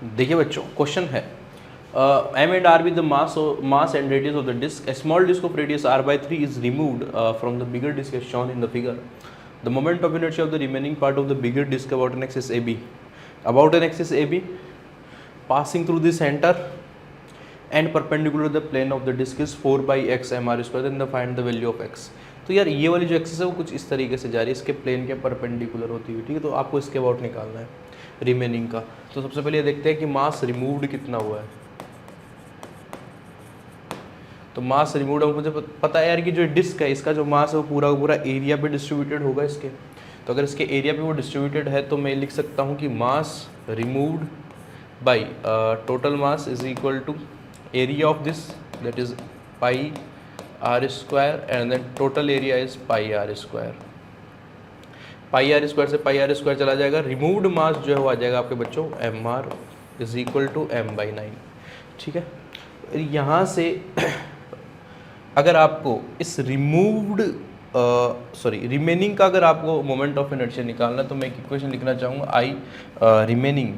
देखिए बच्चों, क्वेश्चन है m and r with the mass and radius of the disk. A small disk of radius r/3 is removed from the bigger disk as shown in the figure. The moment of inertia of the remaining part of the bigger disk about an axis AB, passing through the center and perpendicular to the plane of the disk is 4/x mr square. Then find the value of x. तो यार ये वाली जो axis है वो कुछ इस तरीके से जा रही है, इसके प्लेन के परपेंडिकुलर होती हुई, ठीक है। तो आपको इसके अबाउट निकालना है रिमेनिंग का। तो सबसे पहले ये देखते हैं कि मास रिमूव्ड कितना हुआ है। तो मास रिमूव्ड, मुझे पता है यार कि जो डिस्क है इसका जो मास है वो पूरा पूरा एरिया पे डिस्ट्रीब्यूटेड होगा इसके। तो अगर इसके एरिया पे वो डिस्ट्रीब्यूटेड है तो मैं लिख सकता हूँ कि mass removed by total mass is equal to area of this, that is pi r square, and then total area is pi r square. Pi r square से पाई आर स्क्वायर चला जाएगा, रिमूव्ड मास जो है वो आ जाएगा आपके बच्चों M R is equal to m/9, ठीक है। यहाँ से अगर आपको इस रिमेनिंग का अगर आपको मोमेंट ऑफ इनर्शिया निकालना तो मैं एक इक्वेशन लिखना चाहूँगा, I remaining,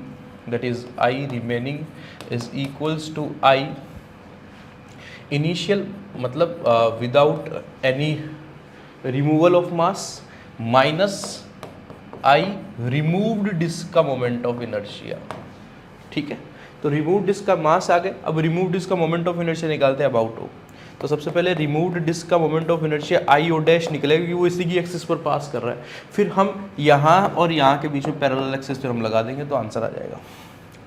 that is I remaining is equals to I initial, मतलब without any removal of mass, minus I removed disc का मोमेंट ऑफ इनर्शिया, ठीक है। तो रिमूव्ड डिस्क का मास आ गए, अब रिमूव्ड डिस्क का मोमेंट ऑफ इनर्शिया निकालते हैं अबाउट ओ। तो सबसे पहले रिमूव्ड डिस्क का moment of inertia I O dash निकलेगा क्योंकि वो इसी की एक्सिस पर पास कर रहा है। फिर हम यहाँ और यहाँ के बीच में पैरेलल एक्सिस पर हम लगा देंगे तो आंसर आ जाएगा,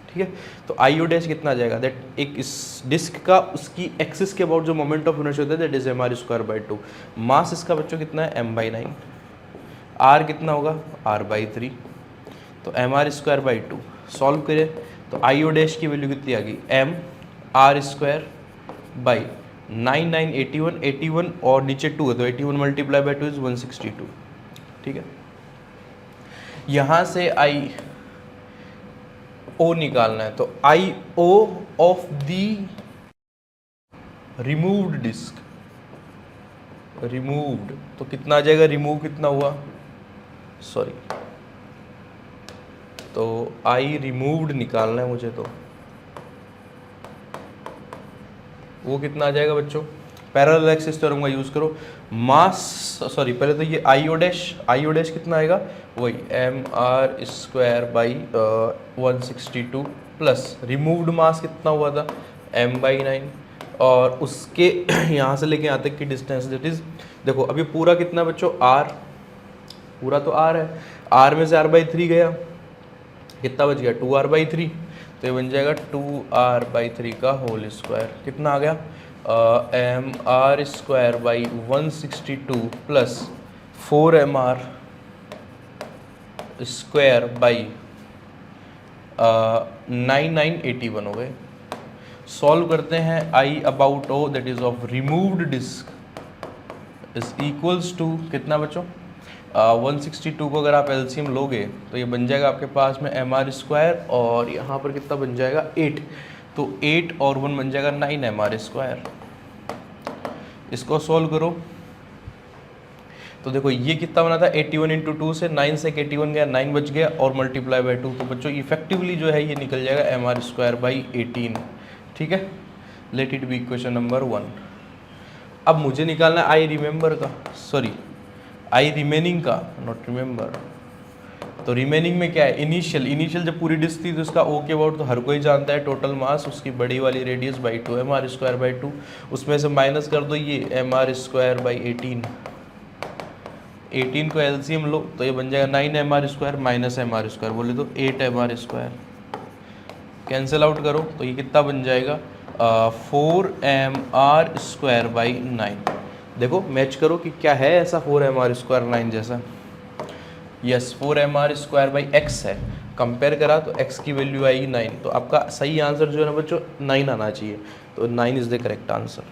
ठीक है। तो आई ओ डैश कितना आ जाएगा, दैट एक इस डिस्क का उसकी एक्सिस के अबाउट जो मोमेंट ऑफ इनर्शिया होता है दैट इज mr²/2। मास इसका बच्चों कितना है m/9, आर कितना होगा r/3, तो mr²/2 सॉल्व करें तो आई ओ डैश की वैल्यू कितनी आ गई m/r²/9 81 और नीचे 2 है तो 81 मल्टीप्लाई बाई 2 इज 162, ठीक है। यहाँ से आई ओ निकालना है तो I O of the removed disc, removed तो कितना आ जाएगा, रिमूव कितना हुआ, सॉरी, तो आई रिमूव्ड निकालना है मुझे, तो वो कितना आ जाएगा बच्चों, पैरेलल एक्सिस थ्योरम का यूज करो, मास, सॉरी पहले तो ये आई ओ डैश कितना आएगा, वही mr²/162 प्लस रिमूव्ड मास कितना हुआ था m/9 और उसके यहाँ से लेके यहाँ तक की डिस्टेंस दैट इज, देखो अभी पूरा कितना बच्चों r, पूरा तो r है, r में से r/3 गया, कितना बच गया 2r/3, तो ये बन जाएगा 2r/3 का होल स्क्वायर, कितना आ गया mr²/162 प्लस 4mr²/9981 हो गए। सॉल्व करते हैं I about O that is of removed disc is equals to कितना बच्चों 162 को अगर आप एलसीएम लोगे तो ये बन जाएगा आपके पास में mr² और यहाँ पर कितना बन जाएगा 8, तो 8 और 1 बन जाएगा 9 mr²। इसको सॉल्व करो तो देखो ये कितना बना था 81 × 2 से 9 से 81 गया, 9 बच गया और मल्टीप्लाई बाई 2, तो बच्चों इफेक्टिवली जो है ये निकल जाएगा mr²/18, ठीक है। Let it be question number 1। अब मुझे निकालना है आई रिमेंबर का, सॉरी आई रिमेनिंग का, नॉट रिमेंबर। तो रिमेनिंग में क्या है, इनिशियल जब पूरी डिस्क थी तो उसका ओ के अबाउट तो हर कोई जानता है, टोटल मास उसकी बड़ी वाली रेडियस बाई 2 mr²/2, उसमें से माइनस कर दो ये mr²/18, 18 को एलसीएम लो तो ये बन जाएगा 9 mr² माइनस mr², बोले तो 8 mr², कैंसिल आउट करो तो ये कितना बन जाएगा 4mr²/9। देखो मैच करो कि क्या है ऐसा 4mr²/9 जैसा, यस 4mr²/x है, कंपेयर करा तो x की वैल्यू आएगी 9, तो आपका सही आंसर जो है ना बच्चों 9 आना चाहिए, तो 9 इज द करेक्ट आंसर।